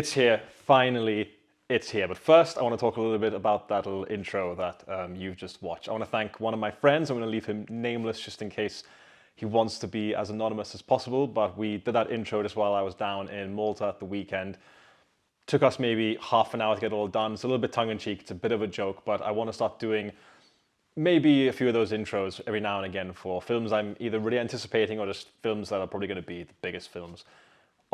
It's here, finally, it's here. But first, I want to talk a little bit about that little intro that you've just watched. I want to thank one of my friends. I'm going to leave him nameless just in case he wants to be as anonymous as possible. But we did that intro just while I was down in Malta at the weekend. Took us maybe half an hour to get it all done. It's a little bit tongue-in-cheek, it's a bit of a joke, but I want to start doing maybe a few of those intros every now and again for films I'm either really anticipating or just films that are probably going to be the biggest films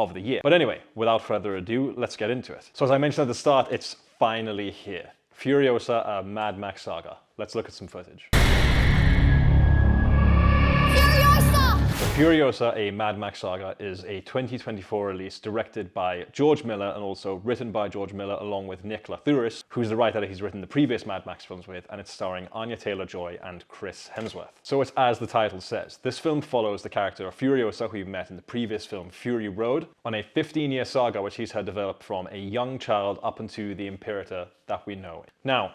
of the year. But anyway, without further ado, let's get into it. So as I mentioned at the start, it's finally here. Furiosa, a Mad Max Saga. Let's look at some footage. Furiosa, a Mad Max Saga, is a 2024 release directed by George Miller and also written by George Miller along with Nick Lathuris, who's the writer that he's written the previous Mad Max films with, and it's starring Anya Taylor-Joy and Chris Hemsworth. So it's as the title says. This film follows the character of Furiosa, who we've met in the previous film Fury Road, on a 15-year saga which he's had developed from a young child up into the Imperator that we know. Now,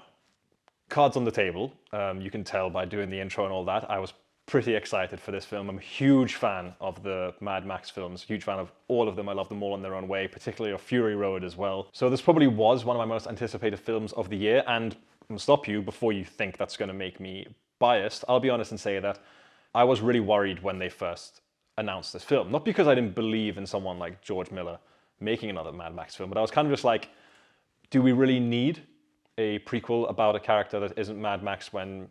cards on the table. You can tell by doing the intro and all that, I was pretty excited for this film. I'm a huge fan of the Mad Max films, huge fan of all of them. I love them all in their own way, particularly of Fury Road as well. So this probably was one of my most anticipated films of the year, and I'm gonna stop you before you think that's gonna make me biased. I'll be honest and say that I was really worried when they first announced this film. Not because I didn't believe in someone like George Miller making another Mad Max film, but I was kind of just like, do we really need a prequel about a character that isn't Mad Max when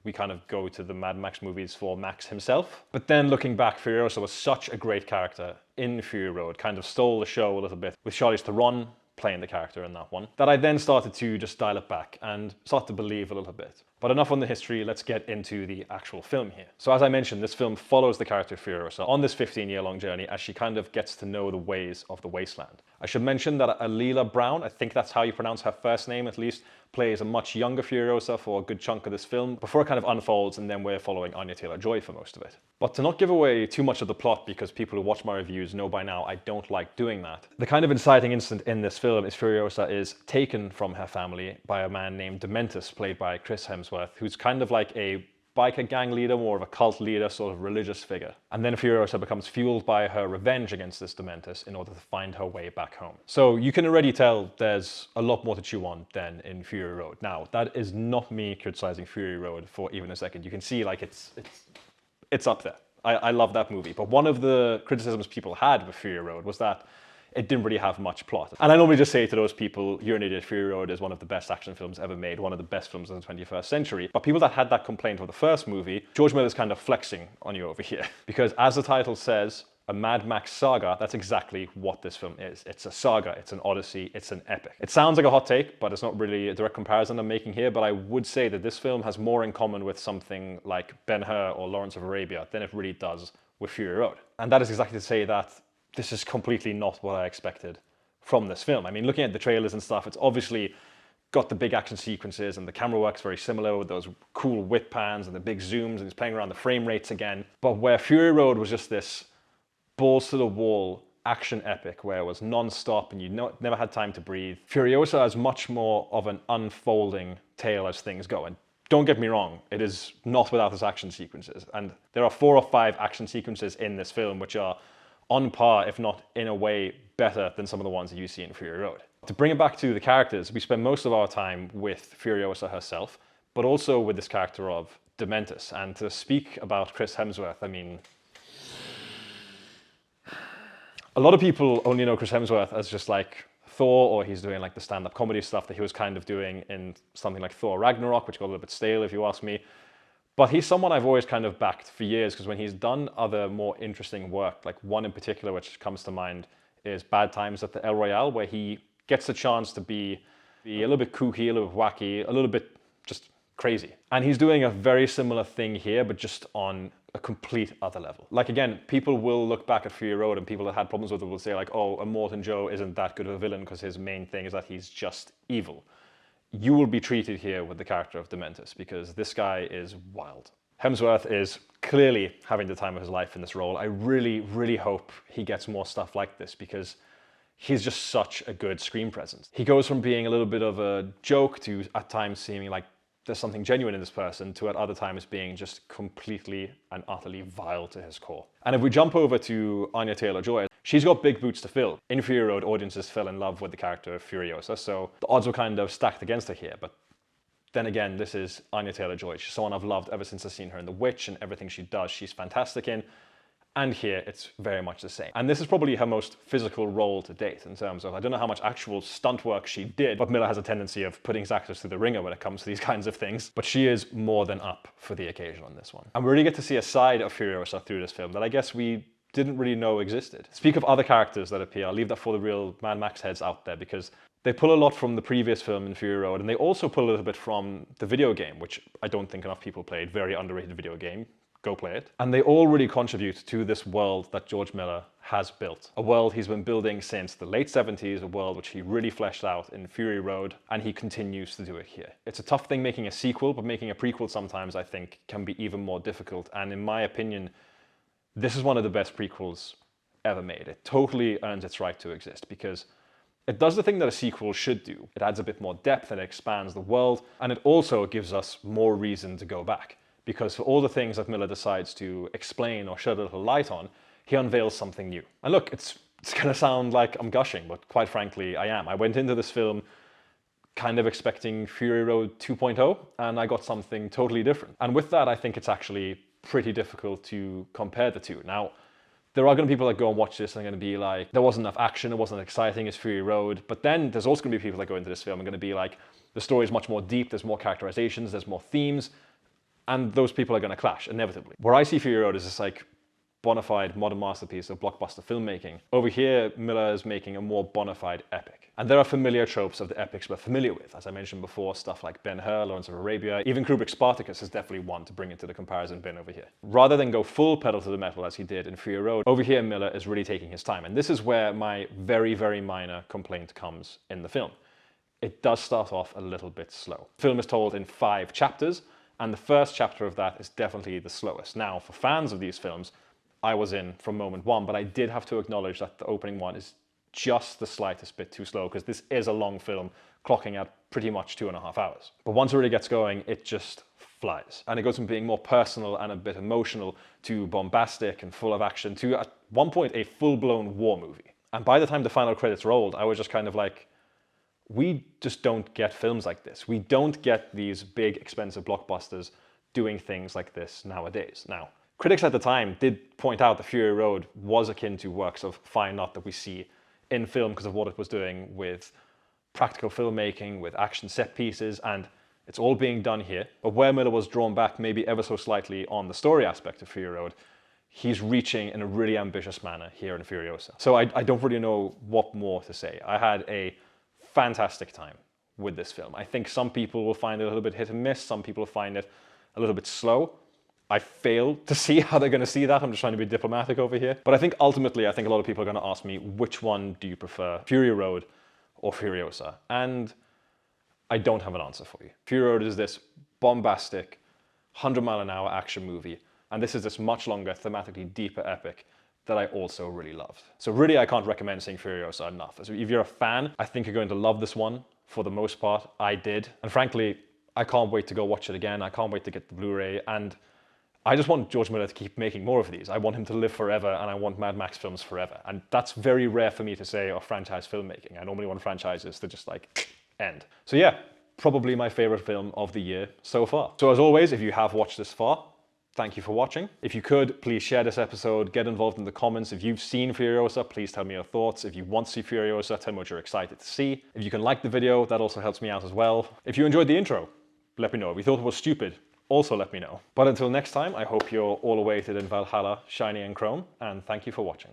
we kind of go to the Mad Max movies for Max himself? But then looking back, Furiosa was such a great character in Fury Road, kind of stole the show a little bit, with Charlize Theron playing the character in that one, that I then started to just dial it back and start to believe a little bit. But enough on the history, let's get into the actual film here. So as I mentioned, this film follows the character Furiosa on this 15-year-long journey as she kind of gets to know the ways of the wasteland. I should mention that Alila Brown, I think that's how you pronounce her first name at least, plays a much younger Furiosa for a good chunk of this film before it kind of unfolds, and then we're following Anya Taylor-Joy for most of it. But to not give away too much of the plot, because people who watch my reviews know by now I don't like doing that, the kind of inciting incident in this film is Furiosa is taken from her family by a man named Dementus, played by Chris Hemsworth, who's kind of like a biker gang leader, more of a cult leader, sort of religious figure. And then Furiosa becomes fueled by her revenge against this Dementus in order to find her way back home. So you can already tell there's a lot more to chew on than in Fury Road. Now, that is not me criticizing Fury Road for even a second. You can see like it's up there. I love that movie. But one of the criticisms people had with Fury Road was that it didn't really have much plot. And I normally just say to those people, you're an idiot, Fury Road is one of the best action films ever made, one of the best films of the 21st century. But people that had that complaint of the first movie, George Miller's kind of flexing on you over here. Because as the title says, a Mad Max Saga, that's exactly what this film is. It's a saga, it's an odyssey, it's an epic. It sounds like a hot take, but it's not really a direct comparison I'm making here, but I would say that this film has more in common with something like Ben-Hur or Lawrence of Arabia than it really does with Fury Road. And that is exactly to say that this is completely not what I expected from this film. I mean, looking at the trailers and stuff, it's obviously got the big action sequences and the camera work's very similar with those cool whip pans and the big zooms, and it's playing around the frame rates again. But where Fury Road was just this balls to the wall action epic where it was non-stop and you never had time to breathe, Furiosa has much more of an unfolding tale as things go. And don't get me wrong, it is not without its action sequences. And there are 4 or 5 action sequences in this film which are on par, if not in a way better than some of the ones that you see in Fury Road. To bring it back to the characters, we spend most of our time with Furiosa herself, but also with this character of Dementus. And to speak about Chris Hemsworth, I mean, a lot of people only know Chris Hemsworth as just like Thor, or he's doing like the stand-up comedy stuff that he was kind of doing in something like Thor Ragnarok, which got a little bit stale if you ask me. But he's someone I've always kind of backed for years, because when he's done other more interesting work, like one in particular which comes to mind is Bad Times at the El Royale, where he gets the chance to be a little bit kooky, a little bit wacky, a little bit just crazy. And he's doing a very similar thing here, but just on a complete other level. Like again, people will look back at Fury Road and people that had problems with it will say like, oh, Immortan Joe isn't that good of a villain because his main thing is that he's just evil. You will be treated here with the character of Dementus because this guy is wild. Hemsworth is clearly having the time of his life in this role. I really, really hope he gets more stuff like this because he's just such a good screen presence. He goes from being a little bit of a joke to at times seeming like there's something genuine in this person to at other times being just completely and utterly vile to his core. And if we jump over to Anya Taylor-Joy, She's got big boots to fill. In Fury Road, audiences fell in love with the character of Furiosa, so the odds were kind of stacked against her here, but then again, this is Anya Taylor-Joy. She's someone I've loved ever since I've seen her in The Witch, and everything she does, she's fantastic in. And here, it's very much the same. And this is probably her most physical role to date in terms of, I don't know how much actual stunt work she did, but Miller has a tendency of putting his actors through the ringer when it comes to these kinds of things. But she is more than up for the occasion on this one. And we really get to see a side of Furiosa through this film that I guess we didn't really know existed. Speak of other characters that appear, I'll leave that for the real Mad Max heads out there, because they pull a lot from the previous film in Fury Road, and they also pull a little bit from the video game, which I don't think enough people played. Very underrated video game. Go play it. And they all really contribute to this world that George Miller has built. A world he's been building since the late 70s, a world which he really fleshed out in Fury Road, and he continues to do it here. It's a tough thing making a sequel, but making a prequel sometimes, I think, can be even more difficult. And in my opinion, this is one of the best prequels ever made. It totally earns its right to exist, because it does the thing that a sequel should do. It adds a bit more depth and it expands the world, and it also gives us more reason to go back. Because for all the things that Miller decides to explain or shed a little light on, he unveils something new. And look, it's going to sound like I'm gushing, but quite frankly, I am. I went into this film kind of expecting Fury Road 2.0, and I got something totally different. And with that, I think it's actually pretty difficult to compare the two. Now, there are going to be people that go and watch this and are going to be like, there wasn't enough action, it wasn't as exciting as Fury Road. But then there's also going to be people that go into this film and are going to be like, the story is much more deep, there's more characterizations, there's more themes. And those people are going to clash, inevitably. Where I see Fury Road is this like bona fide modern masterpiece of blockbuster filmmaking. Over here, Miller is making a more bona fide epic. And there are familiar tropes of the epics we're familiar with. As I mentioned before, stuff like Ben-Hur, Lawrence of Arabia, even Kubrick's Spartacus is definitely one to bring into the comparison bin over here. Rather than go full pedal to the metal as he did in Fury Road, over here Miller is really taking his time. And this is where my very, very minor complaint comes in the film. It does start off a little bit slow. The film is told in 5 chapters, and the first chapter of that is definitely the slowest. Now, for fans of these films, I was in from moment one, but I did have to acknowledge that the opening one is just the slightest bit too slow, because this is a long film, clocking at pretty much 2.5 hours. But once it really gets going, it just flies. And it goes from being more personal and a bit emotional to bombastic and full of action to, at one point, a full-blown war movie. And by the time the final credits rolled, I was just kind of like, we just don't get films like this. We don't get these big, expensive blockbusters doing things like this nowadays. Now, critics at the time did point out that Fury Road was akin to works of fine art that we see in film because of what it was doing with practical filmmaking, with action set pieces, and it's all being done here. But where Miller was drawn back maybe ever so slightly on the story aspect of Fury Road, he's reaching in a really ambitious manner here in Furiosa. So I don't really know what more to say. I had a fantastic time with this film. I think some people will find it a little bit hit and miss. Some people find it a little bit slow. I fail to see how they're going to see that. I'm just trying to be diplomatic over here. But I think ultimately, I think a lot of people are going to ask me, which one do you prefer, Fury Road or Furiosa? And I don't have an answer for you. Fury Road is this bombastic, 100-mile-an-hour action movie. And this is this much longer, thematically deeper epic that I also really loved. So really, I can't recommend seeing Furiosa enough. So if you're a fan, I think you're going to love this one for the most part. I did. And frankly, I can't wait to go watch it again. I can't wait to get the Blu-ray. And I just want George Miller to keep making more of these. I want him to live forever, and I want Mad Max films forever. And that's very rare for me to say of franchise filmmaking. I normally want franchises to just like end. So yeah, probably my favorite film of the year so far. So as always, if you have watched this far, thank you for watching. If you could, please share this episode, get involved in the comments. If you've seen Furiosa, please tell me your thoughts. If you want to see Furiosa, tell me what you're excited to see. If you can like the video, that also helps me out as well. If you enjoyed the intro, let me know. If you thought it was stupid, also let me know. But until next time, I hope you're all awaited in Valhalla, shiny and chrome, and thank you for watching.